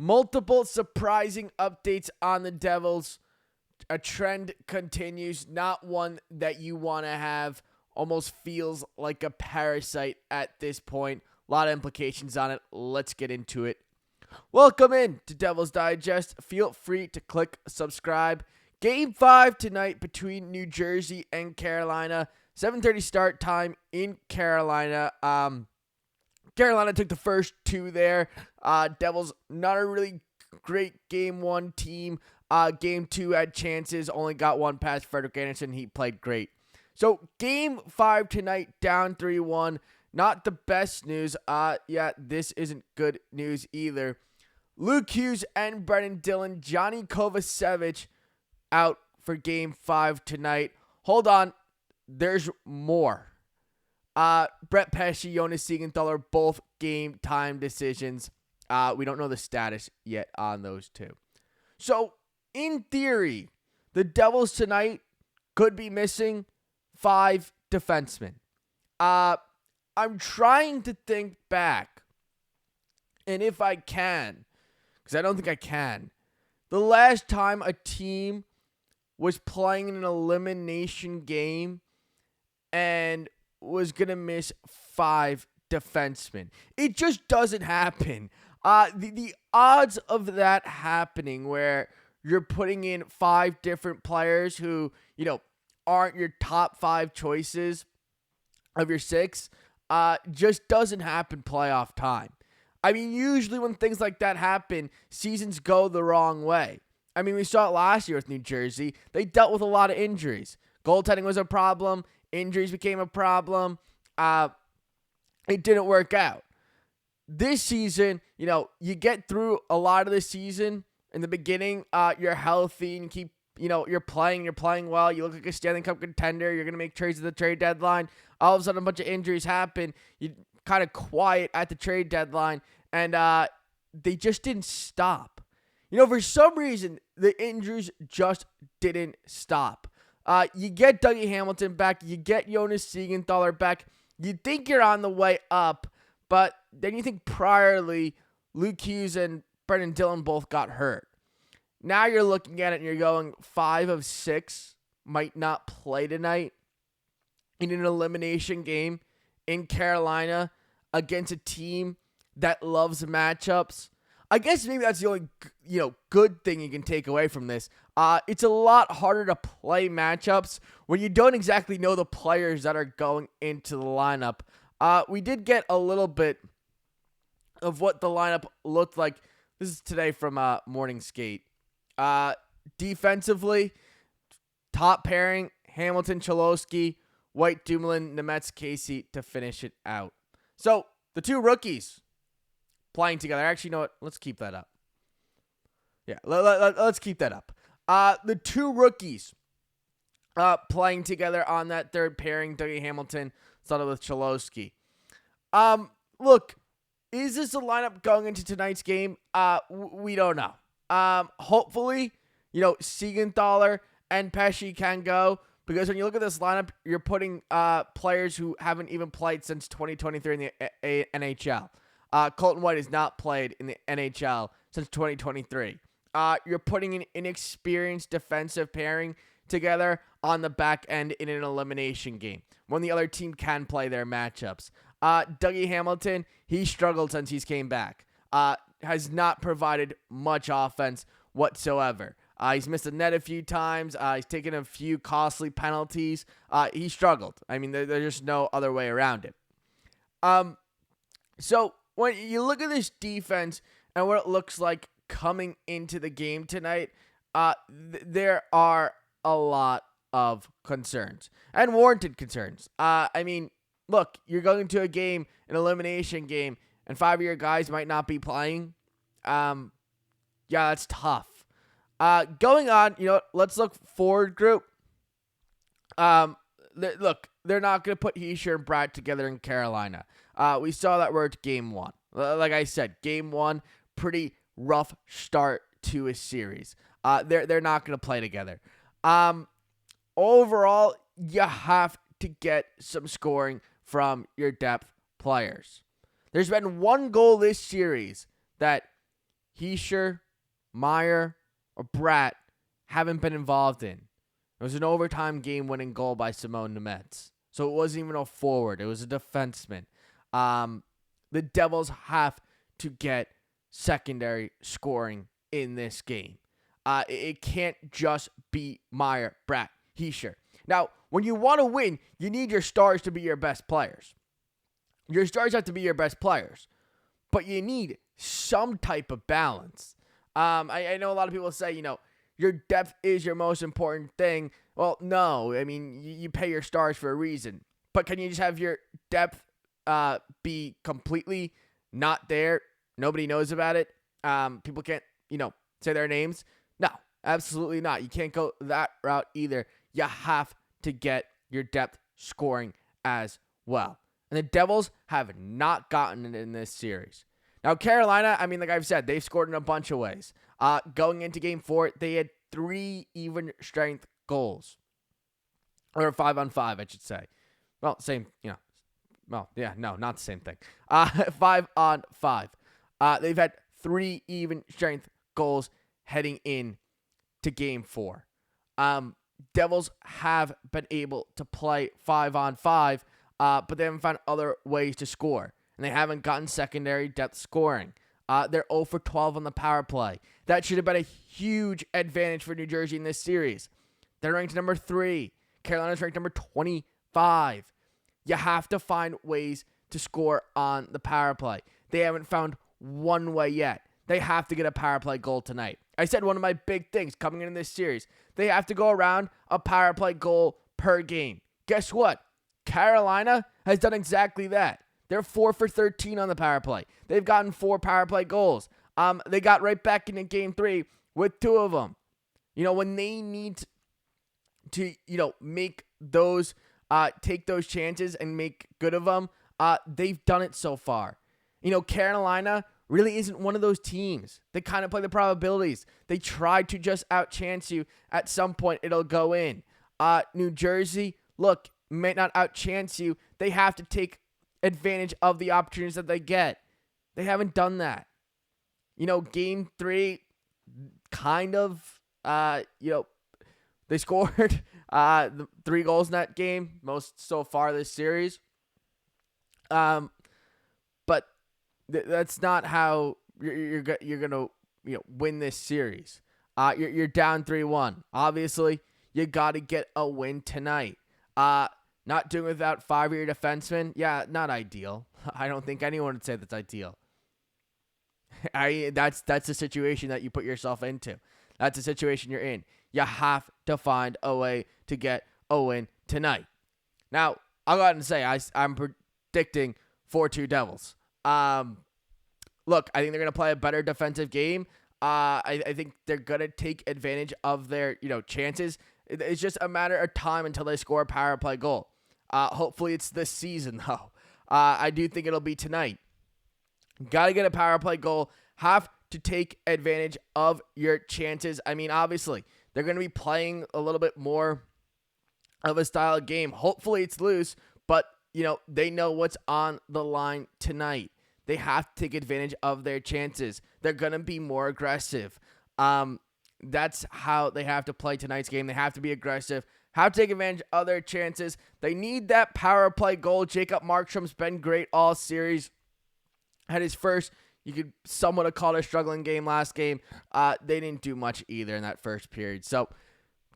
Multiple surprising updates on the Devils. A trend continues, not one that you want to have. Almost feels like a parasite at this point. A lot of implications on it. Let's get into it. Welcome in to Devils Digest. Feel free to click subscribe. Game 5 tonight between New Jersey and Carolina. 7:30 start time in Carolina. Carolina took the first two there. Devils, not a really great Game 1 team. Game 2 had chances, only got one past Frederik Andersen. He played great. So, Game 5 tonight, down 3-1. Not the best news. This isn't good news either. Luke Hughes and Brenden Dillon, Johnny Kovacevic out for Game 5 tonight. Hold on, there's more. Brett, Pesce, Jonas, Siegenthaler, both game time decisions. We don't know the status yet on those two. So, in theory, the Devils tonight could be missing 5 defensemen. I'm trying to think back, and if I can, because I don't think I can, the last time a team was playing in an elimination game and was going to miss 5 defensemen. It just doesn't happen. The odds of that happening where you're putting in 5 different players who, aren't your top 5 choices of your 6, just doesn't happen playoff time. I mean, usually when things like that happen, seasons go the wrong way. I mean, we saw it last year with New Jersey. They dealt with a lot of injuries. Goaltending was a problem. Injuries became a problem. It didn't work out. This season, you get through a lot of the season. In the beginning, you're healthy and keep, you're playing well. You look like a Stanley Cup contender. You're going to make trades at the trade deadline. All of a sudden, a bunch of injuries happen. You kind of quiet at the trade deadline, and they just didn't stop. For some reason, the injuries just didn't stop. You get Dougie Hamilton back. You get Jonas Siegenthaler back. You think you're on the way up, but then you think priorly, Luke Hughes and Brenden Dillon both got hurt. Now you're looking at it and you're going 5 of 6 might not play tonight in an elimination game in Carolina against a team that loves matchups. I guess maybe that's the only, good thing you can take away from this. It's a lot harder to play matchups when you don't exactly know the players that are going into the lineup. We did get a little bit of what the lineup looked like. This is today from Morning Skate. Defensively, top pairing, Hamilton, Cholowski, White, Dumoulin, Nemec, Casey to finish it out. So, the 2 rookies playing together. Actually, you know what? Let's keep that up. Yeah, let's keep that up. The 2 rookies playing together on that third pairing, Dougie Hamilton, started with Cholowski. Look, is this a lineup going into tonight's game? We don't know. Hopefully, Siegenthaler and Pesce can go, because when you look at this lineup, you're putting players who haven't even played since 2023 in the NHL. Colton White has not played in the NHL since 2023. You're putting an inexperienced defensive pairing together on the back end in an elimination game when the other team can play their matchups. Dougie Hamilton, he struggled since he's came back. Has not provided much offense whatsoever. He's missed the net a few times. He's taken a few costly penalties. He struggled. I mean, there's just no other way around it. So when you look at this defense and what it looks like coming into the game tonight, there are a lot of concerns and warranted concerns. I mean, look, you're going to a game, an elimination game, and 5 of your guys might not be playing. That's tough. Going on, let's look forward group. Look, they're not going to put Hischier and Bratt together in Carolina. We saw that word Game 1. Like I said, Game 1, pretty rough start to a series. They're not going to play together. Overall, you have to get some scoring from your depth players. There's been one goal this series that Hischier, Meier, or Bratt haven't been involved in. It was an overtime game-winning goal by Simone Nemec. So it wasn't even a forward. It was a defenseman. The Devils have to get secondary scoring in this game. It can't just be Meier, Bratt, Hischier. Now, when you want to win, you need your stars to be your best players. Your stars have to be your best players. But you need some type of balance. I know a lot of people say, your depth is your most important thing. Well, no. I mean, you pay your stars for a reason. But can you just have your depth be completely not there? Nobody knows about it. People can't, say their names. No, absolutely not. You can't go that route either. You have to get your depth scoring as well. And the Devils have not gotten it in this series. Now, Carolina, like I've said, they've scored in a bunch of ways. Going into Game 4, they had 3 even-strength goals. Or 5-on-5, I should say. Well, same, Well, yeah, no, not the same thing. 5-on-5. They've had 3 even-strength goals heading in to Game 4. Devils have been able to play 5-on-5, but they haven't found other ways to score. And they haven't gotten secondary depth scoring. They're 0 for 12 on the power play. That should have been a huge advantage for New Jersey in this series. They're ranked number 3. Carolina's ranked number 25. You have to find ways to score on the power play. They haven't found one way yet. They have to get a power play goal tonight. I said one of my big things coming into this series. They have to go around a power play goal per game. Guess what? Carolina has done exactly that. They're 4 for 13 on the power play. They've gotten 4 power play goals. They got right back into Game 3 with 2 of them. When they need to, make those, take those chances and make good of them, they've done it so far. Carolina really isn't one of those teams. They kind of play the probabilities. They try to just outchance you. At some point, it'll go in. New Jersey, look, may not outchance you. They have to take advantage of the opportunities that they get. They haven't done that. Game 3, kind of, they scored 3 goals in that game, most so far this series. But that's not how you're gonna win this series. You're down 3-1. Obviously, you got to get a win tonight. Not doing without 5-year defensemen, yeah, not ideal. I don't think anyone would say that's ideal. That's the situation that you put yourself into. That's the situation you're in. You have to find a way to get a win tonight. Now, I'll go ahead and say I'm predicting 4-2 Devils. Look, I think they're going to play a better defensive game. I think they're going to take advantage of their, chances. It's just a matter of time until they score a power play goal. Hopefully it's this season, though. I do think it'll be tonight. Got to get a power play goal. Have to take advantage of your chances. Obviously, they're going to be playing a little bit more of a style of game. Hopefully it's loose, but, they know what's on the line tonight. They have to take advantage of their chances. They're going to be more aggressive. That's how they have to play tonight's game. They have to be aggressive, have to take advantage of their chances. They need that power play goal. Jacob Markstrom's been great all series. Had his first, you could somewhat have called a struggling game last game. They didn't do much either in that first period. So,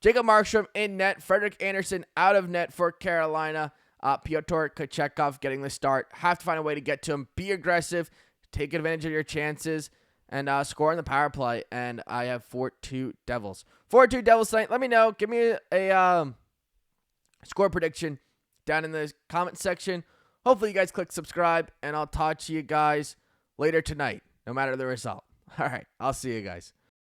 Jacob Markstrom in net. Frederik Andersen out of net for Carolina. Pyotr Kochetkov getting the start. Have to find a way to get to him. Be aggressive. Take advantage of your chances. And score in the power play. And I have 4-2 Devils. 4-2 Devils tonight. Let me know. Give me a score prediction down in the comment section. Hopefully you guys click subscribe. And I'll talk to you guys later tonight. No matter the result. All right. I'll see you guys.